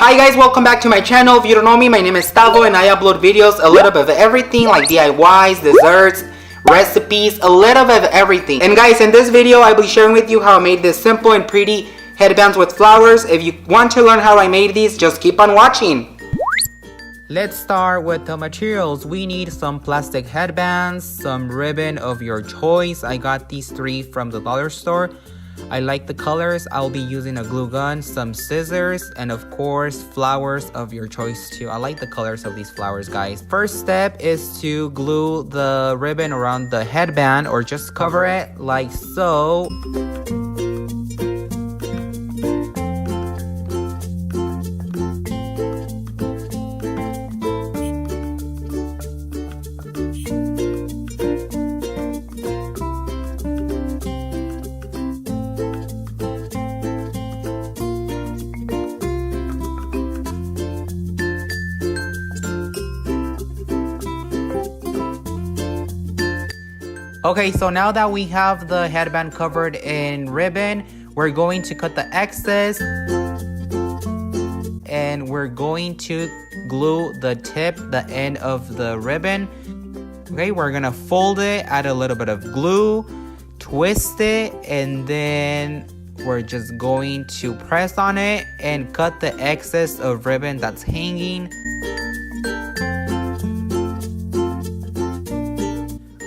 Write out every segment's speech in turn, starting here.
Hi guys, welcome back to my channel. If you don't know me, my name is Tavo and I upload videos a little bit of everything like DIYs, desserts, recipes, a little bit of everything. And guys, in this video I'll be sharing with you how I made this simple and pretty headbands with flowers. If you want to learn how I made these, just keep on watching. Let's start with the materials. We need some plastic headbands, some ribbon of your choice. I got these 3 from the dollar store. I like the colors. I'll be using a glue gun, some scissors, and of course flowers of your choice too. I like the colors of these flowers, guys. First step is to glue the ribbon around the headband, or just cover it like so. Okay, so now that we have the headband covered in ribbon, we're going to cut the excess and we're going to glue the tip, the end of the ribbon. Okay, we're gonna fold it, add a little bit of glue, twist it, and then we're just going to press on it and cut the excess of ribbon that's hanging.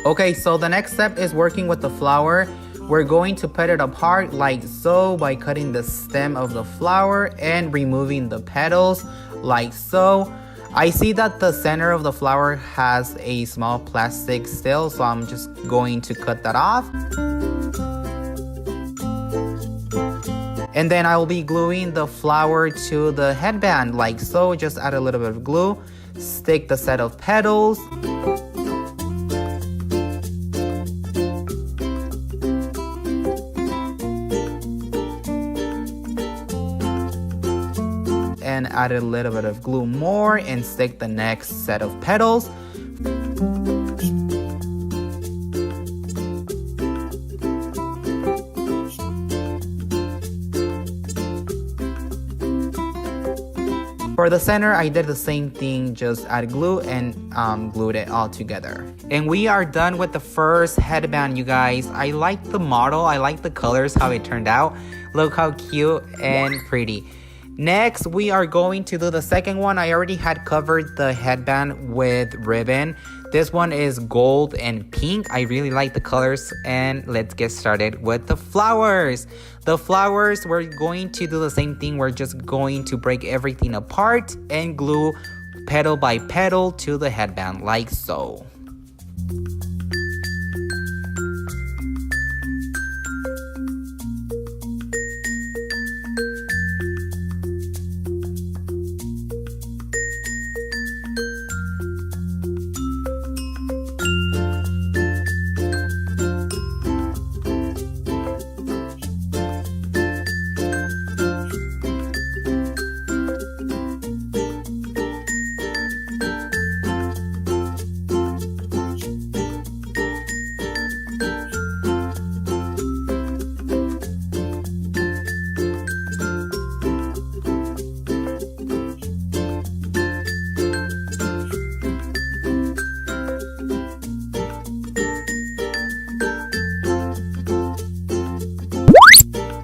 Okay, so the next step is working with the flower. We're going to put it apart like so by cutting the stem of the flower and removing the petals like so. I see that the center of the flower has a small plastic still, so I'm just going to cut that off. And then I will be gluing the flower to the headband like so. Just add a little bit of glue, stick the set of petals. And add a little bit of glue more and stick the next set of petals. For the center, I did the same thing, just add glue and glued it all together. And we are done with the first headband, you guys. I like the model, I like the colors, how it turned out. Look how cute and pretty. Next, we are going to do the second one. I already had covered the headband with ribbon. This one is gold and pink. I really like the colors, and let's get started with the flowers. The flowers, we're going to do the same thing. We're just going to break everything apart and glue petal by petal to the headband like so.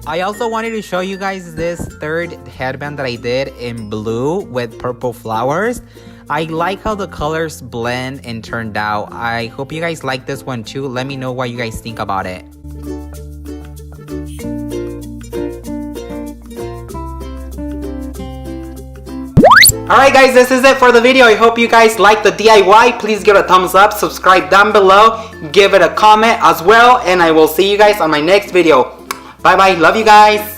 I also wanted to show you guys this third headband that I did in blue with purple flowers. I like how the colors blend and turned out. I hope you guys like this one too. Let me know what you guys think about it. Alright guys, this is it for the video. I hope you guys like the DIY. Please give it a thumbs up, subscribe down below, give it a comment as well, and I will see you guys on my next video. Bye bye, love you guys.